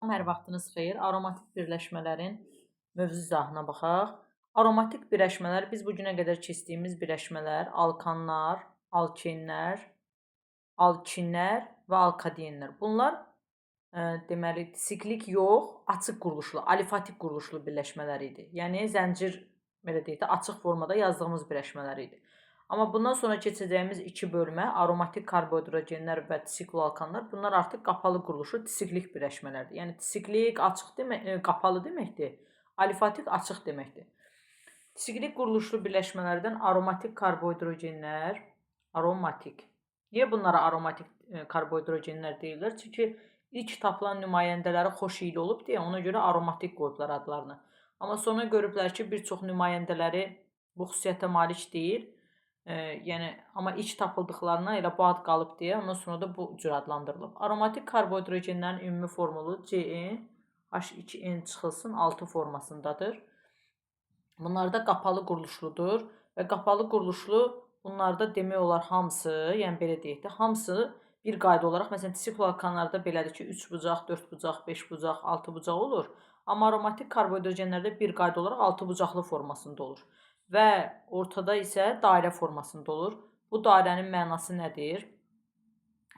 Hər vaxtınız xeyir. Aromatik birləşmələrin mövzu izahına baxaq. Aromatik birləşmələr biz bu günə qədər keçdiyimiz birləşmələr alkanlar, alkinlər və alkadenlər. Bunlar deməli siklik yox, açıq quruluşlu, alifatik quruluşlu birləşmələr idi. Yəni zəncir belə deyək də açıq formada yazdığımız birləşmələr idi. Amma bundan sonra keçəcəyimiz iki bölmə aromatik karbohidrogenlər və disikloalkanlar bunlar artıq qapalı quruluşlu disiklik birləşmələrdir. Yəni disiklik açıq demək, qapalı deməkdir. Alifatik açıq deməkdir. Disiklik quruluşlu birləşmələrdən aromatik karbohidrogenlər, aromatik. Niyə bunlara aromatik karbohidrogenlər deyirlər? Çünki ilk tapılan nümayəndələri xoş iyili olub deyə ona görə aromatik qoyublar adlarını. Amma sonra görüblər ki, bir çox nümayəndələri bu xüsusiyyətə malik deyil. Yəni amma ilk tapıldıqlarına elə bu ad qalıb deyə ondan sonra da bu cür adlandırılıb. Aromatik karbohidrogenlərin ümumi formulu CnH2n çıxılsın 6 formasındadır. Bunlar da qapalı quruluşludur və qapalı quruluşlu bunlarda demək olar hamısı, yəni belə deyək də, hamısı bir qayda olaraq, məsələn, disikloalkanlarda belədir ki, 3 bucaq, 4 bucaq, 5 bucaq, 6 bucaq olur. Amma aromatik karbohidrogenlərdə bir qayda olaraq 6 bucaqlı formasında olur. Və ortada isə dairə formasında olur. Bu dairənin mənası nədir?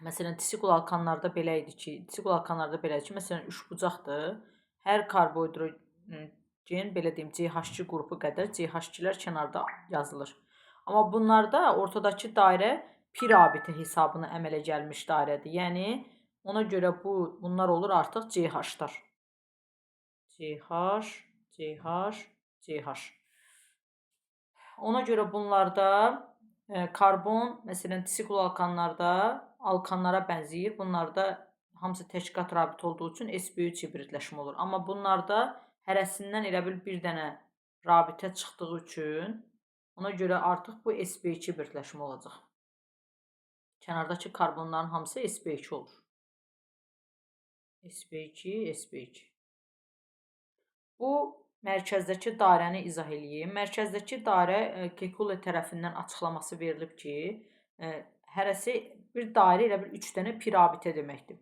Məsələn, disikloalkanlarda belə idi ki, məsələn, 3 bucaqdır. Hər karbohidrogen, belə deyim, CH2 qrupu qədər CH2-lər kənarda yazılır. Amma bunlarda ortadakı dairə pi rabitə hesabına əmələ gəlmiş dairədir. Yəni, ona görə bunlar olur artıq CH-lar. CH. Ona görə bunlarda karbon, məsələn, disikloalkanlarda alkanlara bənzəyir. Bunlarda hamısı tək-qat rabit olduğu üçün sp3 hibridləşmə olur. Amma bunlarda hərəsindən elə bil bir dənə rabitə çıxdığı üçün ona görə artıq bu sp2 hibridləşmə olacaq. Kənardakı karbonların hamısı sp2 olur. sp2. Bu mərkəzdəki dairəni izah edeyim. Mərkəzdəki dairə Kekule tərəfindən açıqlaması verilib ki, hərəsi bir dairə elə bir 3 dənə pi rabitə deməkdir.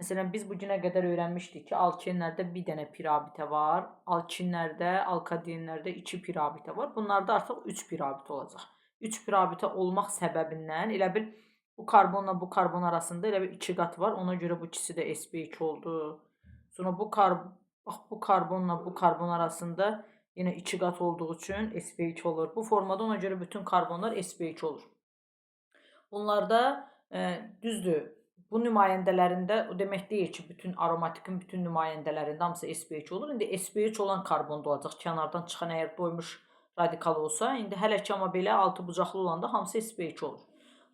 Məsələn, biz bu günə qədər öyrənmişdik ki, alkenlərdə bir dənə pi rabitə var, alkinlərdə, alkadenlərdə 2 pi rabitə var. Bunlarda artıq 3 pi rabitə olacaq. 3 pi rabitə olmaq səbəbindən elə bil bu karbonla bu karbon arasında elə bir 2 qat var. Ona görə bu ikisi də sp2 oldu. Sonra bu karbonla bu karbon arasında yenə 2 qat olduğu üçün sp2 olur. Bu formada ona görə bütün karbonlar sp2 olur. Bunlarda düzdür, bu nümayəndələrində o demək deyil ki, bütün aromatikin bütün nümayəndələrində hamısı sp2 olur. İndi sp3 olan karbon da olacaq. Kənardan çıxan əgər doymuş radikal olsa, indi hələ ki amma belə 6 bucaqlı olanda hamısı sp2 olur.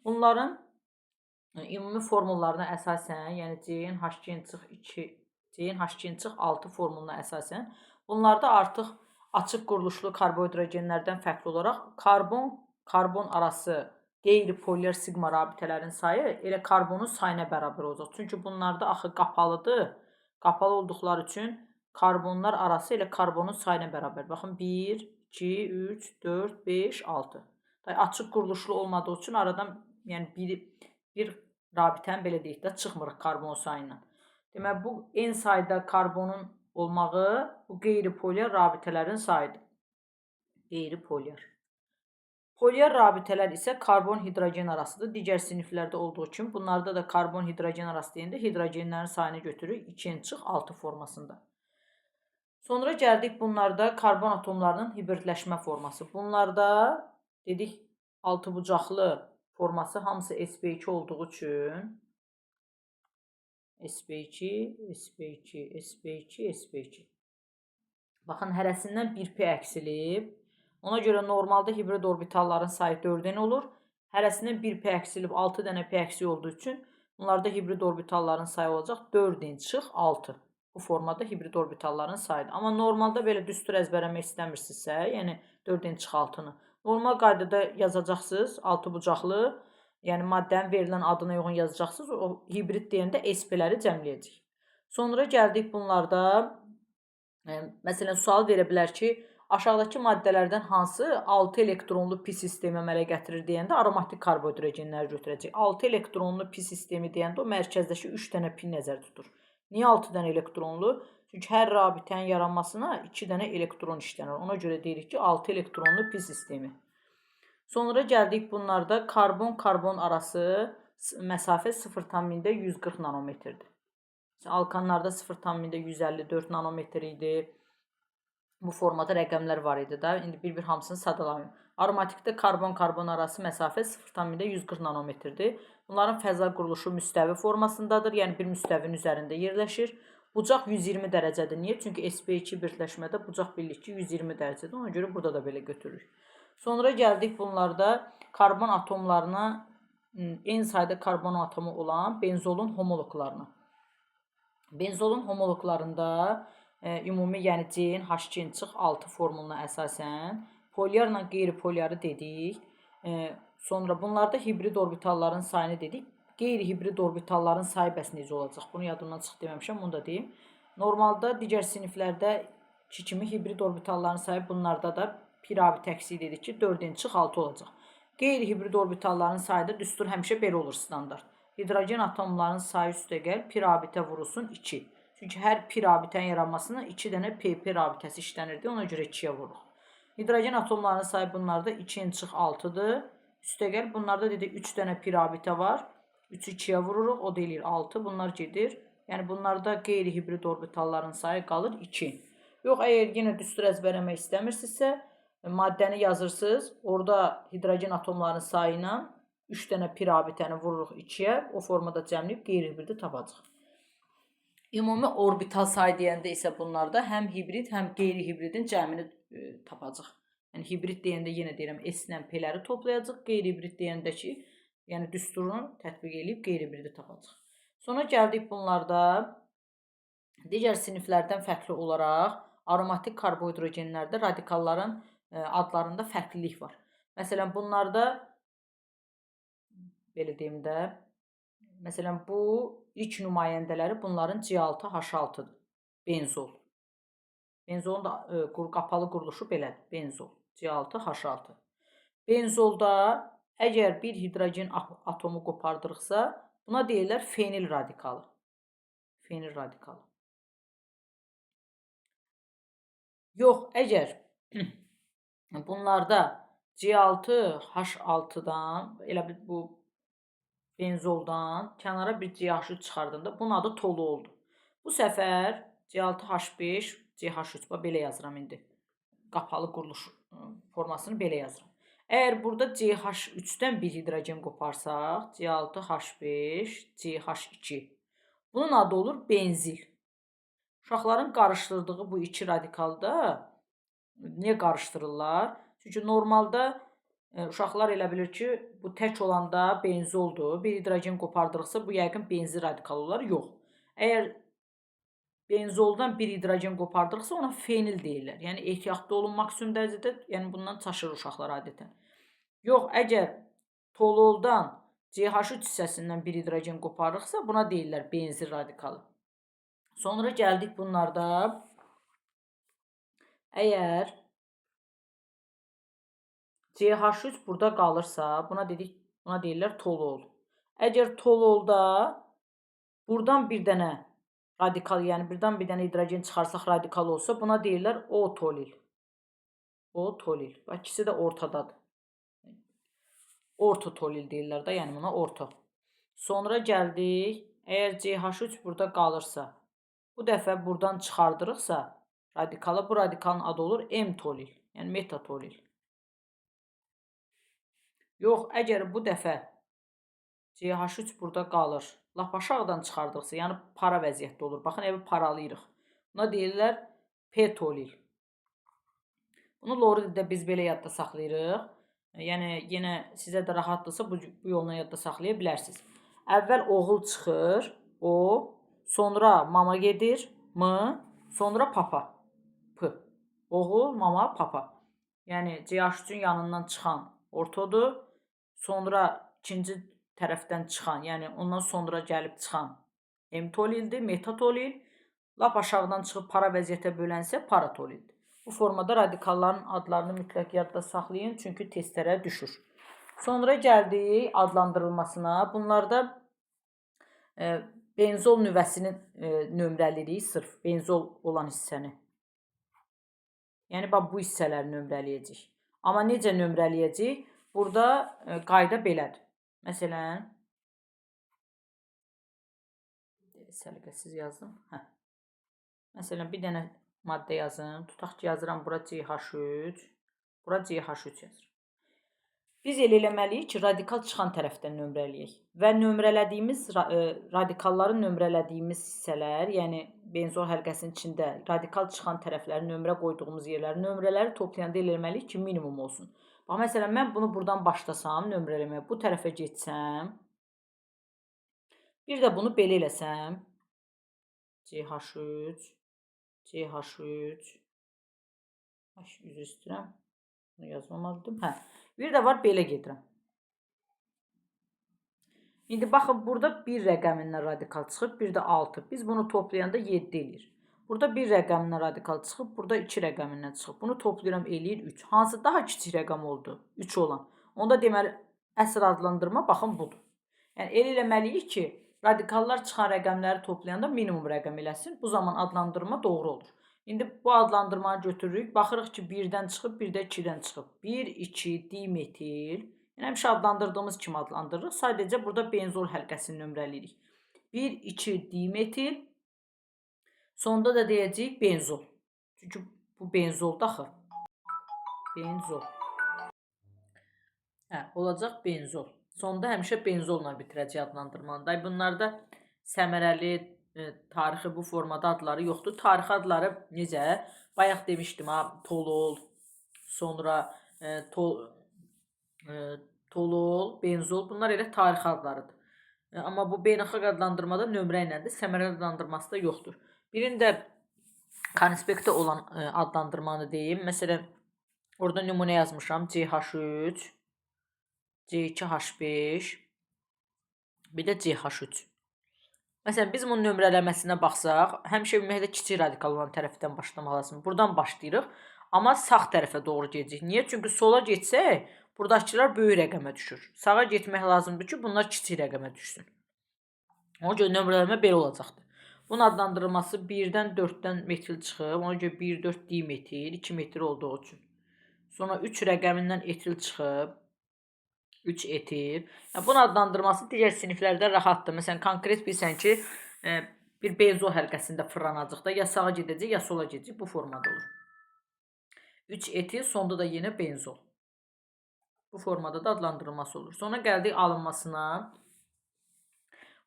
Bunların ümumi formullarına əsasən, yəni CnH2n-6 formuluna əsasən, bunlarda artıq açıq quruluşlu karbohidrogenlərdən fərqli olaraq karbon arası qeyri-polimer sigma rabitələrin sayı elə karbonun sayına bərabər olacaq. Çünki bunlarda axı qapalıdır. Qapalı olduqları üçün karbonlar arası elə karbonun sayına bərabər. Baxın, 1, 2, 3, 4, 5, 6. Açıq quruluşlu olmadığı üçün aradan yəni bir rabitən belə deyək də çıxmırıq karbon sayından. Deməli, bu n sayda karbonun olmağı bu qeyri-polimer rabitələrin sayıdır. Qeyri-polimer. Polimer rabitələr isə karbon-hidrogen arasıdır. Digər siniflərdə olduğu kimi bunlarda da karbon-hidrogen arası deyəndə hidrogenlərin sayını götürürük 2n-6 formasında. Sonra gəldik bunlarda karbon atomlarının hibridləşmə forması. Bunlarda dedik 6 bucaqlı forması hamısı sp2 olduğu üçün sp2. Baxın, hərəsindən 1 pi əksilib. Ona görə normalda hibrid orbitalların sayı 4n olur. Hərəsindən 1 pi əksilib 6 dənə pi əksik olduğu üçün bunlarda hibrid orbitalların sayı olacaq 4n-6. Bu formada hibrid orbitalların sayıdır. Amma normalda belə düstur əzbərləmək istəmirsinizsə, yəni 4n-6-nı normal qaydada yazacaqsınız, 6 bucaqlı. Yəni, maddənin verilən adına uyğun yazacaqsınız. O hibrid deyəndə sp-ləri cəmləyəcək. Sonra gəldik bunlarda, məsələn, sual verə bilər ki, aşağıdakı maddələrdən hansı 6 elektronlu pi sistemi əmələ gətirir deyəndə aromatik karbohidrogenləri götürəcək. 6 elektronlu pi sistemi deyəndə o mərkəzdəki 3 dənə pi nəzər tutur. Niyə 6 dənə elektronlu? Çünki hər rabitənin yaranmasına 2 dənə elektron işlənir. Ona görə deyirik ki, 6 elektronlu pi sistemi. Sonra gəldik bunlarda karbon-karbon arası məsafə 0,140 nanometrdir. Alkanlarda 0,154 nanometr idi. Bu formada rəqəmlər var idi da. İndi bir-bir hamısını sadalamayım. Aromatikdə karbon-karbon arası məsafə 0,140 nanometrdir. Bunların fəza quruluşu müstəvi formasındadır. Yəni bir müstəvinin üzərində yerləşir. Bucaq 120 dərəcədir. Niyə? Çünki sp2 birləşmədə bucaq birlikçi 120 dərəcədir. Ona görə burada da belə götürürük. Sonra gəldik bunlarda karbon atomlarına, eyni sayda karbon atomu olan benzolun homoloqlarına. Benzolun homoloqlarında ümumi, yəni C-in H2-6 formuluna əsasən polyarla qeyri-polyarı dedik. Sonra bunlarda hibrid orbitalların sayını dedik. Qeyri-hibrid orbitalların sayı bəs necə olacaq? Bunu yadımdan çıx deməmişəm, bunu da deyim. Normalda digər siniflərdə kimi hibrid orbitalların sayı bunlarda da pi rabitə əksi dedik ki, 4-ün çıx 6 olacaq. Qeyri-hibrid orbitalların sayı da düstur həmişə belə olur standart. Hidrogen atomlarının sayı üstəgəl pi rabitə vurulsun 2. Çünki hər pi rabitənin yaranmasına 2 dənə pp rabitəsi işlənirdi. Ona görə 2-yə vururuq. Hidrogen atomlarının sayı bunlarda 2-nin çıx 6-dır. Üstəgəl bunlarda dedik 3 dənə pi rabitə var. 3-ü 2-yə vururuq. O da eləyir 6. Bunlar gedir. Yəni bunlarda qeyri-hibrid orbitalların sayı qalır 2. Yox, əgər yenə düstur əzbərləmək istəmirsinizsə, maddəni yazırsınız. Orada hidrogen atomlarının sayı ilə 3 dənə pi rabitəni vururuq 2-yə. O formada cəmləyib qeyri-hibridi tapacaq. Ümumi orbital sayı deyəndə isə bunlarda həm hibrid, həm qeyri-hibridin cəmini tapacaq. Yəni hibrid deyəndə yenə deyirəm, S-lə P-ləri toplayacaq. Qeyri-hibrid deyəndə ki, yəni düsturunu tətbiq edib qeyri-hibridi tapacaq. Sonra gəldik bunlarda digər siniflərdən fərqli olaraq aromatik karbohidrogenlərdə radikalların adlarında fərqlilik var. Məsələn, bunlarda belə deyim də, məsələn, bu ilk nümayəndələri bunların C6H6-dır. Benzol. Benzolun da qapalı quruluşu belədir. Benzol. C6H6. Benzolda əgər bir hidrogen atomu qopardırıqsa, buna deyirlər fenil radikalı. Fenil radikalı. Yox, əgər bunlarda C6H6-dan, elə bir bu benzoldan kənara bir CH3 çıxardığında bunun adı tolu oldu. Bu səfər C6H5, CH3, belə yazıram indi. Qapalı quruluş formasını belə yazıram. Əgər burada CH3-dən bir hidrogen qoparsaq, C6H5, CH2. Bunun adı olur benzil. Uşaqların qarışdırdığı bu iki radikalda niyə qarışdırırlar? Çünki normalda uşaqlar elə bilir ki, bu tək olanda benzoldur. Bir hidrogen qopardırıqsa, bu yəqin benzil radikal olar. Yox. Əgər benzoldan bir hidrogen qopardırıqsa, ona fenil deyirlər. Yəni ehtiyatlı olun maksimum dərəcədə, yəni bundan çaşır uşaqlar adətən. Yox, əgər tololdan CH3 hissəsindən bir hidrogen qopardırıqsa, buna deyirlər benzil radikalı. Sonra gəldik bunlarda. Əgər CH3 burada qalırsa, buna deyirlər tolol. Əgər tololda buradan bir dənə radikal, yəni birdən bir dənə hidrogen çıxarsaq radikal olsa, buna deyirlər O-tolil. O-tolil. İkisi də ortadadır. Ortotolil deyirlər də, yəni buna orto. Sonra gəldik, əgər CH3 burada qalırsa, bu dəfə buradan çıxardırıqsa radikalı, bu radikalın adı olur M-tolil, yəni metatolil. Yox, əgər bu dəfə CH3 burada qalır, lap aşağıdan çıxardırıqsa, yəni para vəziyyətdə olur. Baxın, evi paralayırıq. Buna deyirlər P-tolil. Bunu loriddə biz belə yadda saxlayırıq. Yəni, yenə sizə də rahatdırsa bu yolla yadda saxlaya bilərsiniz. Əvvəl oğul çıxır, O, sonra mama gedir, M, sonra papa, P. Oğul, mama, papa. Yəni, CH3-ün yanından çıxan ortodur. Sonra ikinci tərəfdən çıxan, yəni ondan sonra gəlib çıxan M-tolildir, metatolil. Lap aşağıdan çıxıb para vəziyyətə bölənsə paratolildir. Bu formada radikalların adlarını mütləq yadda saxlayın, çünki testlərə düşür. Sonra gəldik adlandırılmasına. Bunlarda benzol nüvəsinin nömrəlirik sırf benzol olan hissəni. Yəni bax bu hissələri nömrələyəcəyik. Amma necə nömrələyəcəyik? Burada qayda belədir. Məsələn, səliqəsiz yazdım. Məsələn, bir dənə maddə yazın. Tutaq ki, yazıram bura CH3, bura CH3 yazır. Biz elə eləməliyik ki, radikal çıxan tərəfdən nömrələyək. Və nömrələdiyimiz, radikalları nömrələdiyimiz hissələr, yəni benzol həlqəsinin içində radikal çıxan tərəfləri nömrə qoyduğumuz yerləri, nömrələri toplayanda elə eləməliyik ki, minimum olsun. Bax, məsələn, mən bunu buradan başlasam, nömrələməyə, bu tərəfə getsəm, bir də bunu belə eləsəm, CH3, CH3, üzr istəyirəm, bunu yazmamalıydım, bir də var, belə gedirəm. İndi baxın, burada 1 rəqəmindən radikal çıxıb, bir də 6. Biz bunu toplayanda 7 eləyir. Burada 1 rəqəmindən radikal çıxıb, burada 2 rəqəmindən çıxıb. Bunu toplayıram, eləyir 3. Hansı daha kiçik rəqəm oldu? 3 olan. Onda deməli, əsl adlandırma, baxın, budur. Yəni, elə eləməliyik ki, radikallar çıxan rəqəmləri toplayanda minimum rəqəm eləsin. Bu zaman adlandırma doğru olur. İndi bu adlandırmanı götürürük. Baxırıq ki, 1-dən çıxıb, bir də 2-dən çıxıb. 1, 2, dimetil. Yəni, həmişə adlandırdığımız kimi adlandırırıq. Sadəcə burada benzol həlqəsini nömrələyirik. 1, 2, dimetil. Sonda da deyəcəyik benzol. Çünki bu benzoldur axı. Benzol. Olacaq benzol. Sonda həmişə benzolla bitirəcək adlandırmanı. Bunlarda səmərəli, tarixi bu formada adları yoxdur. Tarixi adları necə? Bayaq demişdim, tolol, sonra tolol, benzol. Bunlar elə tarixi adlarıdır. Amma bu beynəlxalq adlandırmada nömrə iləndir. Səmərəli adlandırması da yoxdur. Birində konspektdə olan adlandırmanı deyim. Məsələn, orada nümunə yazmışam. CH3, C2H5, bir də CH3. Məsələn, biz bunun nömrələməsinə baxsaq, həmişə ümumiyyətlə kiçik radikal olan tərəfdən başlamaq lazım. Buradan başlayırıq, amma sağ tərəfə doğru gedəcək. Niyə? Çünki sola getsək, buradakılar böyük rəqəmə düşür. Sağa getmək lazımdır ki, bunlar kiçik rəqəmə düşsün. Ona görə nömrələmə belə olacaqdır. Bunun adlandırılması 1-dən 4-dən metil çıxıb. Ona görə 1, 4 dimetil, 2 metil olduğu üçün. Sonra 3 rəqəmindən etil çıxıb. 3 etil. Bunun adlandırması digər siniflərdə rahatdır. Məsələn, konkret bilsən ki, bir benzol həlqəsində fırlanacaq da, ya sağa gedəcək, ya sola gedəcək. Bu formada olur. 3 etil, sonda da yenə benzol. Bu formada da adlandırılması olur. Sonra gəldik alınmasına.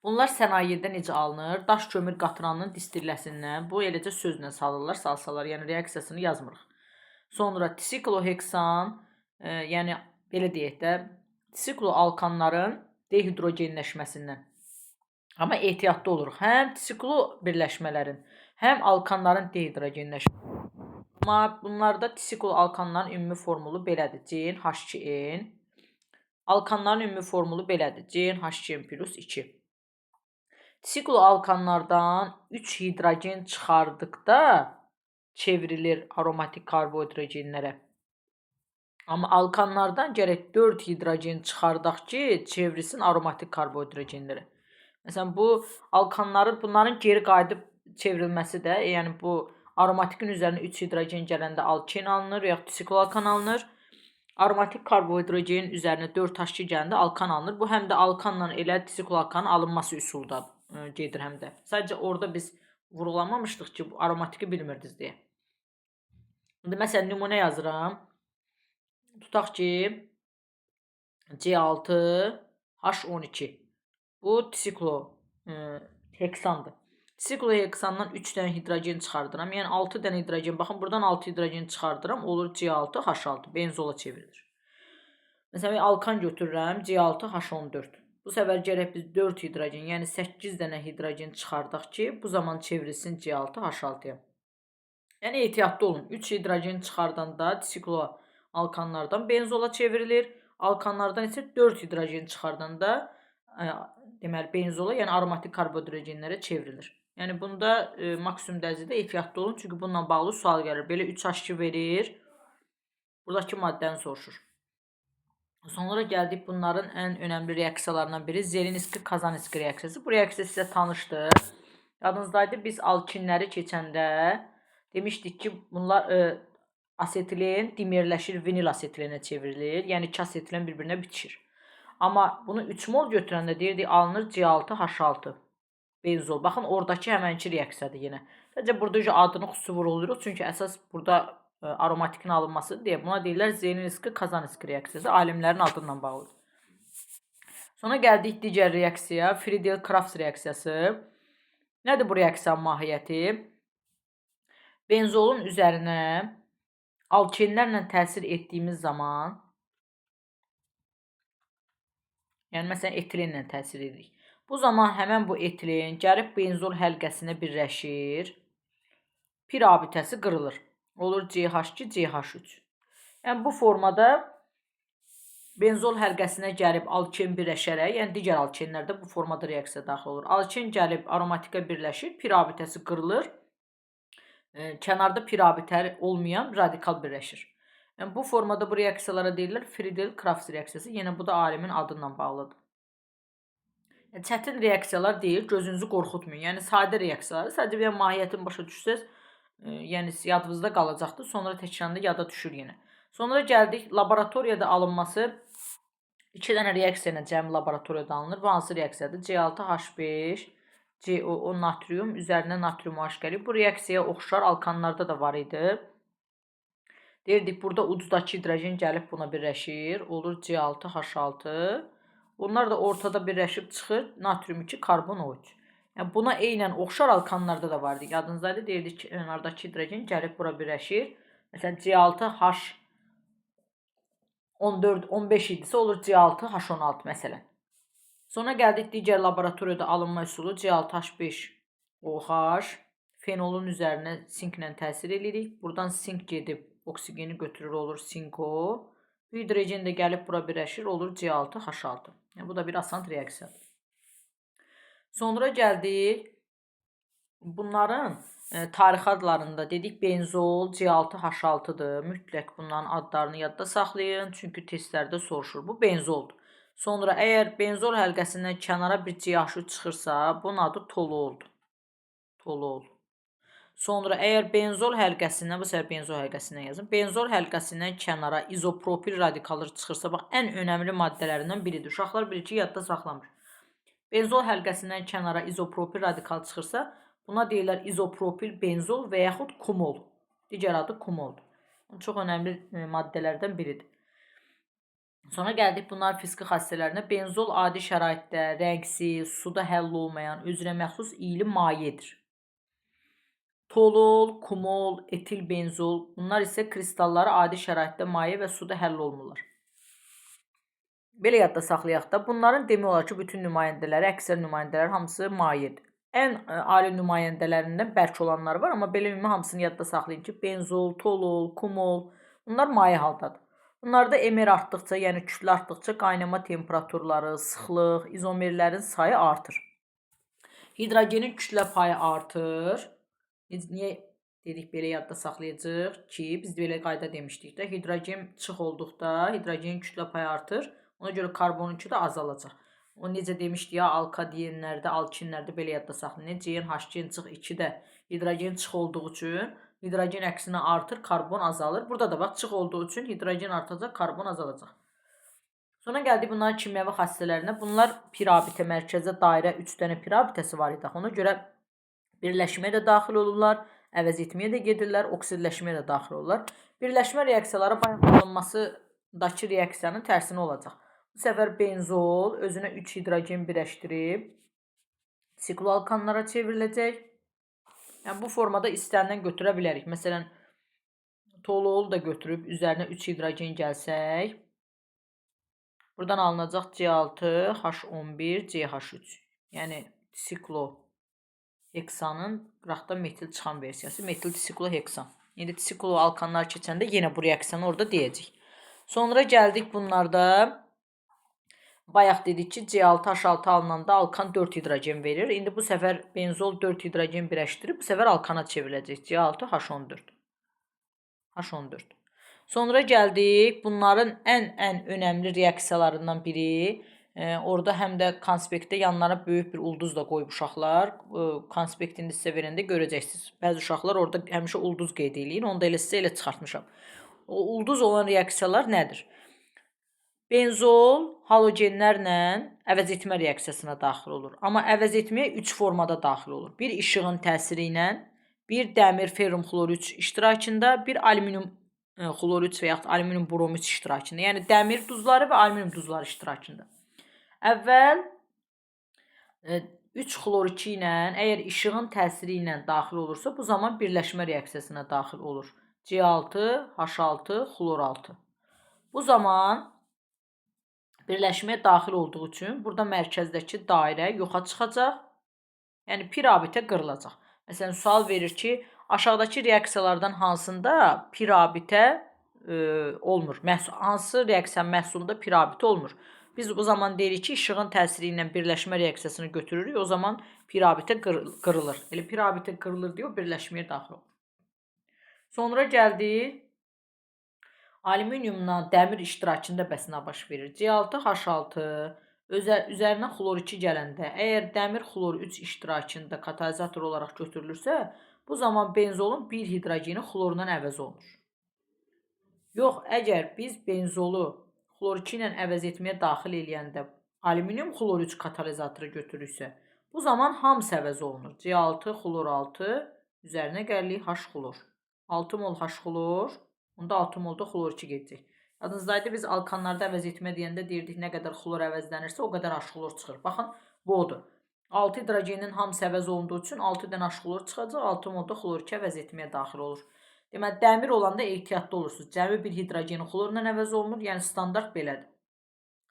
Bunlar sənayedə necə alınır? Daş kömür qatıranın distilləsindən. Bu eləcə sözlə salırlar, salsalar. Yəni reaksiyasını yazmırıq. Sonra disikloheksan, yəni belə deyək də, disikloalkanların dehidrogenləşməsindən. Amma ehtiyatlı oluruq. Həm disiklo birləşmələrin, həm alkanların dehidrogenləşməsindən. Amma bunlarda disikloalkanların ümumi formulu belədir. CnH2n. Alkanların ümumi formulu belədir. CnH2n plus 2. Disikloalkanlardan 3 hidrogen çıxardıqda çevrilir aromatik karbohidrogenlərə. Amma alkanlardan gərək 4 hidrogen çıxardaq ki, çevrilsin aromatik karbohidrogenlərə. Məsələn, bu alkanların, bunların geri qayıdıb çevrilməsi də, yəni bu aromatikin üzərinə 3 hidrogen gələndə alkin alınır, yaxud disikloalkan alınır. Aromatik karbohidrogenin üzərinə 4H2 gələndə alkan alınır. Bu həm də alkanla elə disikloalkanın alınması üsulu da gedir həm də. Sadəcə orada biz vurğulamamışdıq ki, aromatiki bilmirdiniz deyə. İndi məsələn, nümunə yazıram. Tutaq ki, C6H12. Bu disikloheksandır. Disikloheksandan 3 dənə hidrogen çıxardıram. Yəni 6 dənə hidrogen, baxın buradan 6 hidrogen çıxardıram. Olur C6H6, benzola çevrilir. Məsələn, alkan götürürəm, C6H14. Bu səfər gərək biz 4 hidrogen, yəni 8 dənə hidrogen çıxardaq ki, bu zaman çevrilsin C6H6-ya. Yəni ehtiyatlı olun. 3 hidrogen çıxardanda disikloalkanlardan benzola çevrilir. Alkanlardan isə 4 hidrogen çıxardanda deməli benzola, yəni aromatik karbohidrogenlərə çevrilir. Yəni bunda maksimum dərəcədə ehtiyatlı olun, çünki bununla bağlı sual gəlir. Belə 3H2 verir. Buradakı maddəni soruşur. Sonra gəldik bunların ən önəmli reaksiyalarından biri Zelenski-Kazanski reaksiyası. Bu reaksiya sizə tanışdır. Yadınızdaydı, biz alkinləri keçəndə demişdik ki, bunlar asetilen dimerləşir, vinil asetilenə çevrilir. Yəni 2 asetilen bir-birinə bitişir. Amma bunu 3 mol götürəndə deyirdik, alınır C6H6 benzol. Baxın, oradakı həmənki reaksiyadır yenə. Sadəcə burada adını xüsusi vuruluruq, çünki əsas burada aromatikin alınması deyə buna deyirlər Zelenski-Kazanski reaksiyası, alimlərin adından bağlıdır. Sonra gəldik digər reaksiya, Friedel-Crafts reaksiyası. Nədir bu reaksiyanın mahiyyəti? Benzolun üzərinə alkenlərlə təsir etdiyimiz zaman, yəni məsələn etilenlə təsir edirik. Bu zaman həmən bu etilen gəlib benzol həlqəsinə birləşir, pir abitəsi qırılır. Olur CH2, CH3. Yəni bu formada benzol həlqəsinə gəlib alken birləşərək, yəni digər alkenlərdə bu formada reaksiya daxil olur. Alken gəlib aromatikə birləşir, pir abitəsi qırılır. Kənarda pir abitə olmayan radikal birləşir. Yəni bu formada bu reaksiyalara deyirlər Friedel-Crafts reaksiyası. Yenə bu da alimin adından bağlıdır. Çətin reaksiyalar deyil, gözünüzü qorxutmayın. Yəni sadə reaksiyalar, sadəcə bir mahiyyətini başa düşsəz, yəni yadınızda qalacaqdır. Sonra təkrarında yada düşür yenə. Sonra gəldik laboratoriyada alınması 2 dənə reaksiya ilə cəmi laboratoriyada alınır. Bu hansı reaksiyadır? C6H5, COO natrium, üzərinə natrium OH gəlir. Bu reaksiyaya oxşar alkanlarda da var idi. Deyirdik, burada ucdakı hidrogen gəlib buna birləşir. Olur C6H6. Bunlar da ortada birləşib çıxır. Natrium 2, karbon O3. Yəni buna eynən oxşar alkanlarda da vardı. Yadınızdaydı, deyirdik ki, onlardakı hidrogen gəlib bura birləşir. Məsələn, C6H14, 15 idisə olur C6H16 məsələn. Sonra gəldik digər laboratoriyada alınma üsulu C6H5OH. Fenolun üzərinə sinklə təsir edirik. Buradan sink gedib oksigeni götürür, olur sinko. Bu hidrogen də gəlib bura birləşir, olur C6H6. Yəni bu da bir asan reaksiyadır. Sonra gəldik bunların tarixi adlarında dedik benzol C6H6'dır. Mütləq bunların adlarını yadda saxlayın, çünki testlərdə soruşur. Bu benzoldur. Sonra əgər benzol həlqəsindən kənara bir CH3 çıxırsa, bunun adı toluoldur. Toluol. Sonra əgər benzol həlqəsindən, bu səfər benzol həlqəsindən yazın. Benzol həlqəsindən kənara izopropil radikalı çıxırsa, bax ən önəmli maddələrindən biridir. Uşaqlar bilir ki, yadda saxlamır. Benzol həlqəsindən kənara izopropil radikal çıxırsa, buna deyirlər izopropil benzol və yaxud kumol. Digər adı kumoldur. Çox önəmli maddələrdən biridir. Sonra gəldik bunların fiziki xassələrinə. Benzol adi şəraitdə rəngsiz, suda həll olmayan, özünə məxsus iyili mayedir. Tolol, kumol, etil benzol, bunlar isə kristalları adi şəraitdə maye və suda həll olmurlar. Belə yadda saxlayaq da, bunların demək olar ki, bütün nümayəndələri, əksər nümayəndələr hamısı mayedir. Ən ali nümayəndələrindən bərk olanlar var, amma belə ümumi hamısını yadda saxlayın ki, benzol, tolol, kumol, bunlar maye haldadır. Bunlarda emer artdıqca, yəni kütlə artdıqca qaynama temperaturları, sıxlıq, izomerlərin sayı artır. Hidrogenin kütlə payı artır. Niyə dedik belə yadda saxlayacaq ki, biz belə qayda demişdik də, hidrogen çıx olduqda hidrogenin kütlə payı artır. Ona görə karbon-2 də azalacaq. O necə demişdik ya, alkadenlərdə, alkinlərdə belə yadda saxlayın. CnH2-2-də hidrogen çıx olduğu üçün hidrogen əksinə artır, karbon azalır. Burada da bax, çıx olduğu üçün hidrogen artacaq, karbon azalacaq. Sonra gəldik bunların kimyəvi xassələrinə. Bunlar pirabitə, mərkəzə dairə 3 dənə pirabitəsi var idi. Ona görə birləşməyə də daxil olurlar, əvəz etməyə də gedirlər, oksidləşməyə də daxil olurlar. Birləşmə reaksiyaları bayaq alınmasındakı reaksiyanın tərsini olacaq. Bu səfər benzol özünə 3 hidrogen birləşdirib sikloalkanlara çevriləcək. Yəni bu formada istənilən götürə bilərik. Məsələn, toluol da götürüb üzərinə 3 hidrogen gəlsək, buradan alınacaq C6H11CH3. Yəni sikloheksanın qıraqda metil çıxan versiyası, metil disikloheksan. Yəni disikloalkanlar keçəndə yenə bu reaksiyanı orada deyəcək. Sonra gəldik bunlarda. Bayaq dedik ki, C6H6 alınanda alkan 4 hidrogen verir. İndi bu səfər benzol 4 hidrogen birləşdirib, bu səfər alkana çevriləcək. C6H14. Sonra gəldik bunların ən önəmli reaksiyalarından biri. Orada həm də konspektdə yanlarına böyük bir ulduz da qoyub uşaqlar. Konspektini sizə verəndə görəcəksiniz. Bəzi uşaqlar orada həmişə ulduz qeyd eləyir. Onu da elə sizə elə çıxartmışam. O ulduz olan reaksiyalar nədir? Benzol halogenlərlə əvəzetmə reaksiyasına daxil olur. Amma əvəzetməyə 3 formada daxil olur. Bir işığın təsiri ilə, bir dəmir ferrum xlorüç iştirakında, bir alüminium xlorüç və yaxud alüminium bromüç iştirakında. Yəni dəmir duzları və alüminium duzları iştirakında. Əvvəl 3 xlor 2 ilə əgər işığın təsiri ilə daxil olursa, bu zaman birləşmə reaksiyasına daxil olur. C6, H6, xlor 6. Bu zaman birləşməyə daxil olduğu üçün burada mərkəzdəki dairə yoxa çıxacaq. Yəni pirabitə qırılacaq. Məsələn, sual verir ki, aşağıdakı reaksiyalardan hansında pirabitə olmur? Hansı reaksiyanın məhsulunda pirabitə olmur? Biz bu zaman deyirik ki, işığın təsiri ilə birləşmə reaksiyasını götürürük. O zaman pirabitə qırılır. Elə pirabitə qırılır deyə o birləşməyə daxil olur. Sonra gəldik alüminiumla dəmir iştirakında bəs nə baş verir? C6, H6 üzərinə xlor 2 gələndə, əgər dəmir xlor 3 iştirakında katalizator olaraq götürülürsə, bu zaman benzolun bir hidrogeni xlorla əvəz olunur. Yox, əgər biz benzolu xlor 2 ilə əvəz etməyə daxil eləyəndə alüminium xlor 3 katalizatoru götürürsə, bu zaman hamısı əvəz olunur. C6, xlor 6 üzərinə gəlirik H xlor. 6 mol H xlor, onda 6 mol da xlor 2 gedəcək. Yadınızdaydı, biz alkanlarda əvəz etmə deyəndə deyirdik, nə qədər xlor əvəzlənirsə, o qədər H xlor çıxır. Baxın, bu odur. 6 hidrogenin hamısı əvəz olunduğu üçün 6 dənə H xlor çıxacaq, 6 mol da xlor 2 əvəz etməyə daxil olur. Deməli, dəmir olanda ehtiyatlı olursunuz. Cəmi bir hidrogeni xlorla əvəz olunur, yəni standart belədir.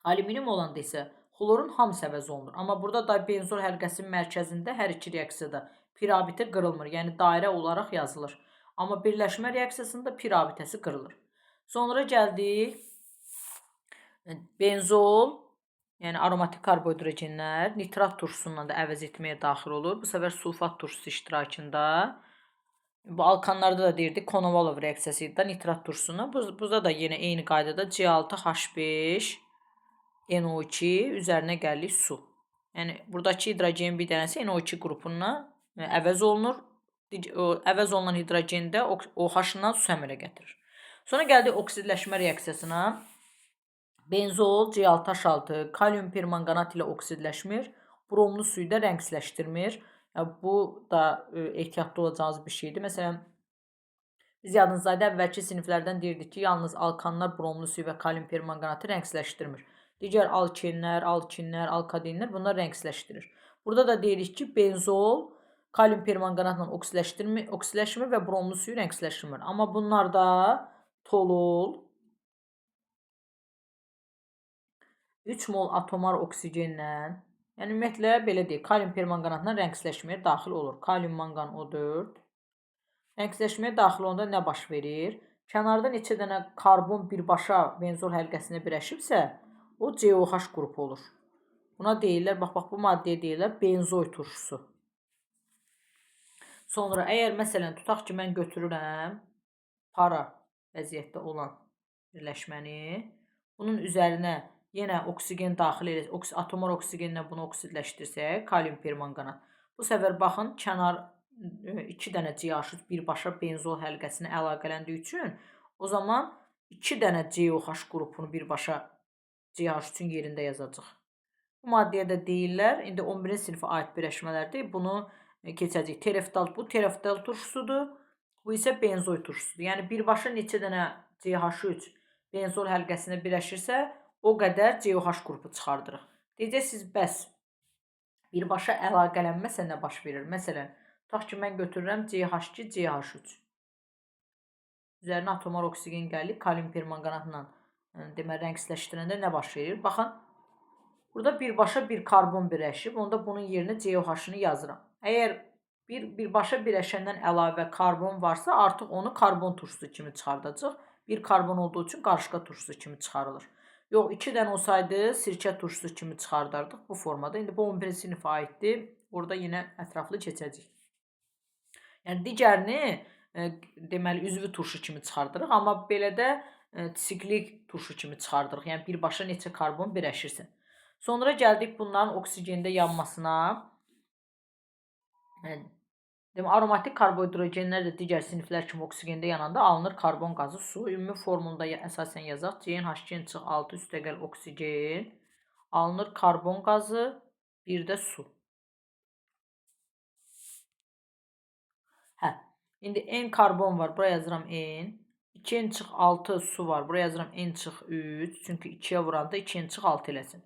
Alüminium olanda isə xlorun hamısı əvəz olunur. Amma burada da benzol həlqəsinin mərkəzində hər iki reaksiyada pirabitə qırılmır, yəni dairə olaraq yazılır. Amma birləşmə reaksiyasında pirabitəsi qırılır. Sonra gəldik benzol, yəni aromatik karbohidrogenlər nitrat turşusundan da əvəz etməyə daxil olur. Bu səfər sulfat turşusu iştirakında. Bu alkanlarda da deyirdik Konovalov reaksiyası idi da nitrat turşusuna. Burada da yenə eyni qaydada C6H5 NO2 üzərinə gəlirik su. Yəni buradakı hidrogenin bir dənəsi NO2 qrupundan əvəz olunur. Əvəz olunan hidrogen də OH-dan su əmələ gətirir. Sonra gəldik oksidləşmə reaksiyasına. Benzol C6H6 kalium permanganat ilə oksidləşmir. Bromlu suyu da rəngsləşdirmir. Bu da ehtiyatlı olacağınız bir şeydir. Məsələn, biz yadınızdaydı, əvvəlki siniflərdən deyirdik ki, yalnız alkanlar bromlu suyu və kalium permanganatı rəngsləşdirmir. Digər alkenlər, alkadinlər bunlar rəngsləşdirir. Burada da deyirik ki, benzol kalium permanganatla oksidləşmir və bromlu suyu rəngsləşdirmir. Amma bunlarda tolol 3 mol atomar oksigenlə, yəni ümumiyyətlə belə deyək, kalium permanganatla rəngsləşməyə daxil olur. Kalium mangan O4 rəngsləşməyə daxil olanda nə baş verir? Kənarda neçə dənə karbon birbaşa benzol həlqəsinə birləşibsə, o COH qrupu olur. Buna deyirlər, bax bu maddəyə deyirlər benzoy turşusu. Sonra əgər məsələn tutaq ki, mən götürürəm para vəziyyətdə olan birləşməni, bunun üzərinə yenə oksigen daxil edirsək, atomar oksigenlə bunu oksidləşdirsək, kalium permanganat. Bu səfər baxın, kənar 2 dənə CH3 birbaşa benzol həlqəsinə əlaqələndiyi üçün, o zaman 2 dənə COH qrupunu birbaşa CH3-ün yerində yazacaq. Bu maddəyə də deyirlər, indi 11-ci sinifə aid birləşmələrdir. Bunu keçəcək. Tereftal, bu tereftal turşusudur. Bu isə benzoy turşusudur. Yəni birbaşa neçə dənə CH3 benzol həlqəsinə birləşirsə, o qədər COH qrupu çıxardırıq. Deyəcəksiniz, bəs birbaşa əlaqələnməsə nə baş verir? Məsələn, tutaq ki, mən götürürəm CH2, CH3. Üzərinə atomar oksigen gəlir, kalium permanganatla deməli rəngsləşdirəndə nə baş verir? Baxın, burada birbaşa bir karbon birləşib, onda bunun yerinə COH-ını yazıram. Əgər birbaşa birləşəndən əlavə karbon varsa, artıq onu karbon turşusu kimi çıxardacaq. Bir karbon olduğu üçün qarışqa turşusu kimi çıxarılır. Yox, 2 dənə olsaydı sirkə turşusu kimi çıxardardıq bu formada. İndi bu 11-ci sinifə aiddir. Orada yenə ətraflı keçəcək. Yəni digərini deməli üzvü turşu kimi çıxardırıq, amma belə də siklik turşu kimi çıxardırıq. Yəni birbaşa neçə karbon birləşirsə. Sonra gəldik bunların oksigende yanmasına. Aromatik karbohidrogenlər də digər siniflər kimi oksigende yananda alınır karbon qazı, su. Ümumi formulunda əsasən yazaq. CH2-6 üstəgəl oksigen. Alınır karbon qazı, bir də su. İndi N karbon var, buraya yazıram N. 2N-6 su var, buraya yazıram N-3. Çünki 2-yə vuranda 2N-6 eləsin.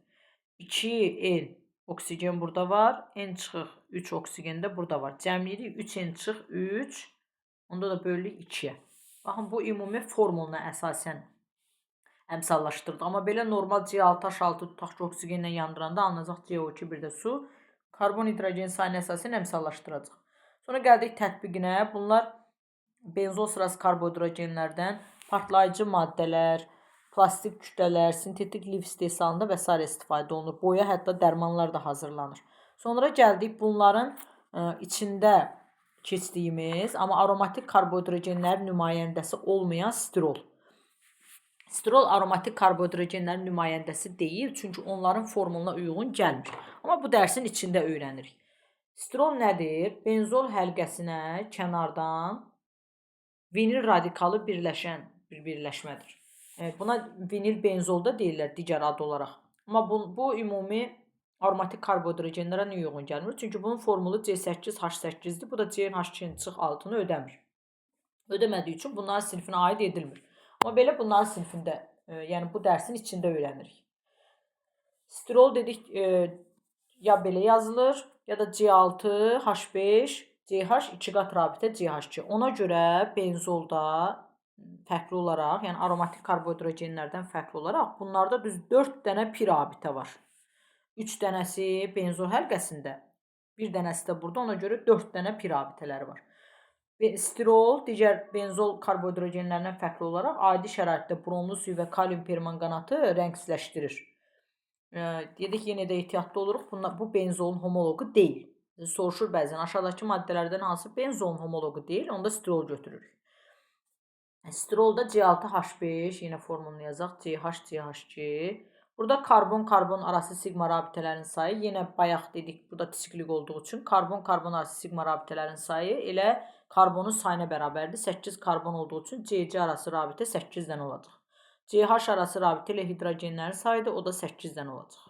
2N oksigen burada var. N-3 oksigen də burada var. Cəmləyirik 3N-3. Onda da bölürük 2-yə. Baxın, bu ümumi formuluna əsasən əmsallaşdırdı. Amma belə normal C6H6 tutaq ki, oksigenlə yandıranda alınacaq CO2 bir də su. Karbon hidrogen sayına əsasən əmsallaşdıracaq. Sonra gəldik tətbiqinə. Bunlar benzol sırası karbohidrogenlərdən partlayıcı maddələr, plastik kütlələr, sintetik lif istehsalında və s. istifadə olunur. Boya hətta dərmanlar da hazırlanır. Sonra gəldik bunların içində keçdiyimiz, amma aromatik karbohidrogenlərin nümayəndəsi olmayan stirol. Stirol aromatik karbohidrogenlərin nümayəndəsi deyil, çünki onların formuluna uyğun gəlmir. Amma bu dərsin içində öyrənirik. Stirol nədir? Benzol həlqəsinə kənardan vinil radikalı birləşən bir birləşmədir. Buna vinil benzol da deyirlər digər adı olaraq. Amma bu ümumi aromatik karbohidrogenlərə niyə uyğun gəlmir? Çünki bunun formulu C8H8-dir. Bu da CH2-6-nı ödəmir. Ödəmədiyi üçün bunların sinifinə aid edilmir. Amma belə bunların sinifində, yəni bu dərsin içində öyrənirik. Stirol dedik, ya belə yazılır, ya da C6H5, CH 2 qat rabitə CH2. Ona görə benzolda fərqli olaraq, yəni aromatik karbohidrogenlərdən fərqli olaraq bunlarda düz 4 dənə pi rabitə var. 3 dənəsi benzol həlqəsində, bir dənəsi də burada, ona görə 4 dənə pi rabitələri var. Stirol digər benzol karbohidrogenlərindən fərqli olaraq adi şəraitdə bromlu suyu və kalium permanganatı rəngsizləşdirir. Dedik, yenə də ehtiyatlı oluruq. Bu benzolun homoloqu deyil. Soruşur bəzən, aşağıdakı maddələrdən hansı benzolun homoloqu deyil, onda stirol götürürük. Stirolda C6H5, yenə formulunu yazaq, CH2. Burada karbon-karbon arası sigma rabitələrin sayı, yenə bayaq dedik, bu da siklik olduğu üçün karbon-karbon arası sigma rabitələrin sayı elə karbonun sayına bərabərdir. 8 karbon olduğu üçün CC arası rabitə 8 dənə olacaq. CH arası rabitə ilə hidrogenlərin sayıdır, o da 8 dənə olacaq.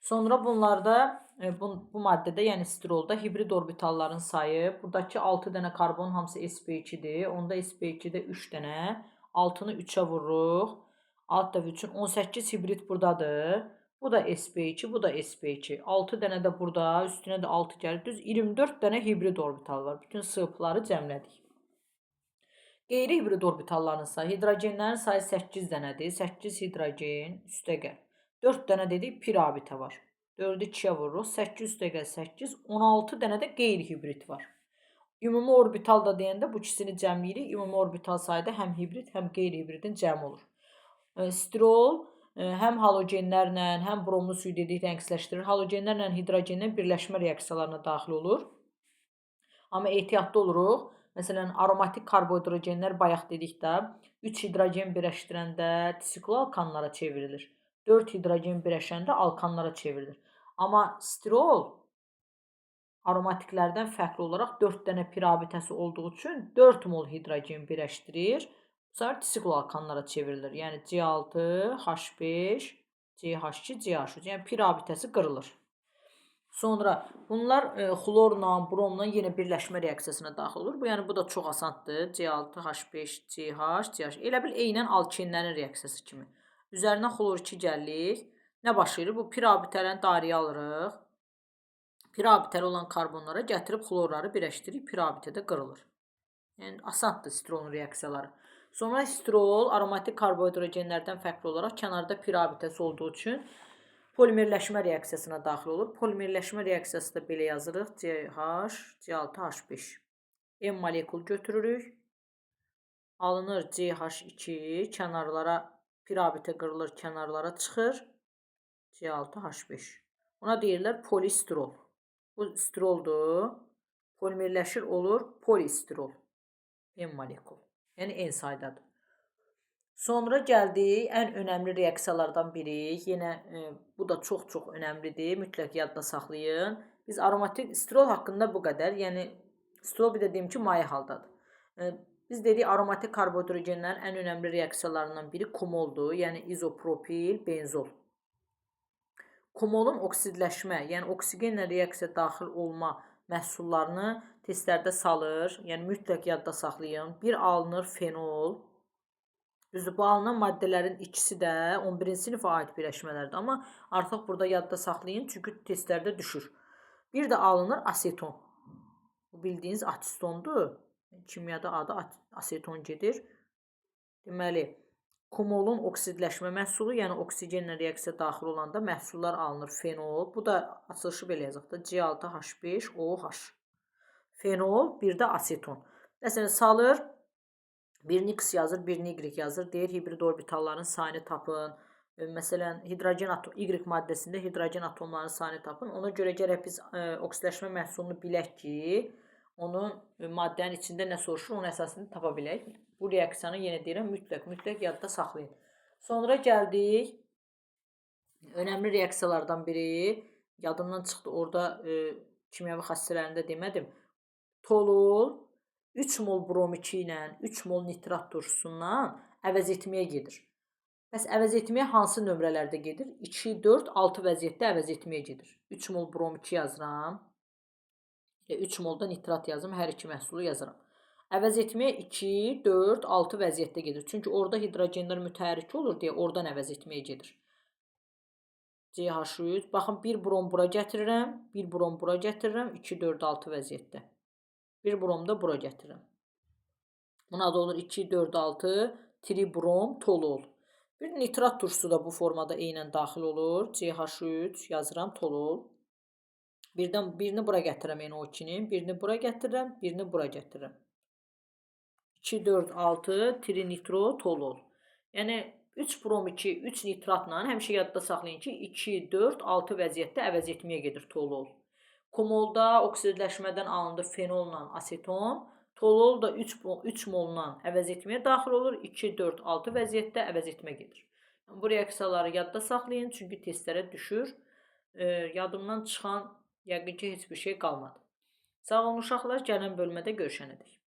Sonra bunlarda, bu maddədə, yəni stirolda hibrid orbitalların sayı, buradakı 6 dənə karbon hamısı sp2-dir. Onda sp2-də 3 dənə, 6-nı 3-ə vururuq. Alt dəfə üçün 18 hibrid buradadır. Bu da sp2, bu da sp2. 6 dənə də burada, üstünə də 6 gəlir. Düz 24 dənə hibrid orbital var. Bütün sığıpları cəmlədik. Qeyri-hibrid orbitalların sayı, hidrogenlərin sayı 8 dənədir. 8 hidrogen üstəgəl. 4 dənə dedik, pi rabitə var. 4-ü 2-yə vururuq. 8 üstəgəl 8, 16 dənə də qeyri-hibrid var. Ümumi orbital da deyəndə bu ikisini cəmləyirik. Ümumi orbital sayda həm hibrid, həm qeyri-hibridin cəmi olur. Stirol həm halogenlərlə, həm bromlu suyu dedik rəngsizləşdirir. Halogenlərlə hidrogenin birləşmə reaksiyalarına daxil olur. Amma ehtiyatlı oluruq. Məsələn, aromatik karbohidrogenlər bayaq dedik də, 3 hidrogen birləşdirəndə disikl alkanlara çevrilir. 4 hidrogen birləşəndə alkanlara çevrilir. Amma stirol aromatiklərdən fərqli olaraq 4 dənə pi rabitəsi olduğu üçün 4 mol hidrogen birləşdirir. Sonra disikl alkanlara çevrilir. Yəni C6, H5, CH2, CH3. Yəni pi rabitəsi qırılır. Sonra bunlar xlorla, bromla yenə birləşmə reaksiyasına daxil olur. Bu da çox asandır. C6, H5, CH, CH. Elə bil eynən alkenlərin reaksiyası kimi. Üzərinə xlor 2 gəlirik. Nə baş verir? Bu pi rabitələrini dairəyə alırıq. Pi rabitəli olan karbonlara gətirib xlorları birləşdiririk. Pi rabitədə qırılır. Yəni asandır stirolun reaksiyaları. Sonra stirol aromatik karbohidrogenlərdən fərqli olaraq kənarda pi rabitəsi olduğu üçün polimerləşmə reaksiyasına daxil olur. Polimerləşmə reaksiyası da belə yazırıq. CH, C6H5. M molekul götürürük. Alınır CH2, kənarlara pi rabitə qırılır, kənarlara çıxır. C6H5. Ona deyirlər polistirol. Bu stiroldur. Polimerləşir, olur polistirol. N molekul. Yəni N saydadır. Sonra gəldik ən önəmli reaksiyalardan biri. Yenə bu da çox-çox önəmlidir. Mütləq yadda saxlayın. Biz aromatik stirol haqqında bu qədər. Yəni stirol bir də deyim ki, maye haldadır. Biz dedik aromatik karbohidrogenlərin ən önəmli reaksiyalarından biri kumoldur. Yəni izopropil benzol. Kumolun oksidləşmə, yəni oksigenlə reaksiya daxil olma məhsullarını testlərdə salır. Yəni mütləq yadda saxlayın. Bir alınır fenol. Düzdür, bu alınan maddələrin ikisi də 11-ci sinifə aid birləşmələrdir. Amma artıq burada yadda saxlayın, çünki testlərdə düşür. Bir də alınır aseton. Bu bildiyiniz atistondur. Kimyada adı aseton gedir. Deməli, kumolun oksidləşmə məhsulu, yəni oksigenlə reaksiya daxil olanda məhsullar alınır fenol. Bu da açılışı belə yazaq da C6H5OH. Fenol, bir də aseton. Məsələn, salır. Birini X yazır, birini Y yazır. Deyir, hibrid orbitalların sayını tapın. Məsələn, hidrogen atom, Y maddəsində hidrogen atomlarının sayını tapın. Ona görə gərək biz oksidləşmə məhsulunu bilək ki, onun maddənin içində nə soruşur, onun əsasını tapa bilək. Bu reaksiyanı yenə deyirəm, mütləq yadda saxlayın. Sonra gəldik önəmli reaksiyalardan biri. Yadımdan çıxdı, orada kimyəvi xassələrində demədim. Tolol 3 mol brom 2 ilə 3 mol nitrat turşusundan əvəz etməyə gedir. Bəs əvəz etməyə hansı nömrələrdə gedir? 2, 4, 6 vəziyyətdə əvəz etməyə gedir. 3 mol brom 2 yazıram. 3 mol da nitrat yazım. Hər iki məhsulu yazıram. Əvəz etməyə 2, 4, 6 vəziyyətdə gedir. Çünki orada hidrogenlər mütəhərrik olur deyə oradan əvəz etməyə gedir. CH3. Baxın, 1 brom bura gətirirəm. 1 brom bura gətirirəm. 2, 4, 6 vəziyyətdə. 1 brom da bura gətirirəm. Buna da olur 2, 4, 6 tribrom tolol. Bir nitrat turşusu da bu formada eynən daxil olur. CH3 yazıram tolol. Birini bura gətirirəm NO2-nin, birini bura gətirirəm, birini bura gətirirəm. 2, 4, 6 trinitro tolol. Yəni 3 brom 2, 3 nitratla həmişə yadda saxlayın ki, 2, 4, 6 vəziyyətdə əvəz etməyə gedir tolol. Kumolda oksidləşmədən alındı fenolla aseton. Tolol da 3 molla əvəz etməyə daxil olur. 2, 4, 6 vəziyyətdə əvəz etmə gedir. Bu reaksiyaları yadda saxlayın, çünki testlərə düşür. Yadımdan çıxan yəqin ki, heç bir şey qalmadı. Sağ olun uşaqlar, gələn bölmədə görüşənədək.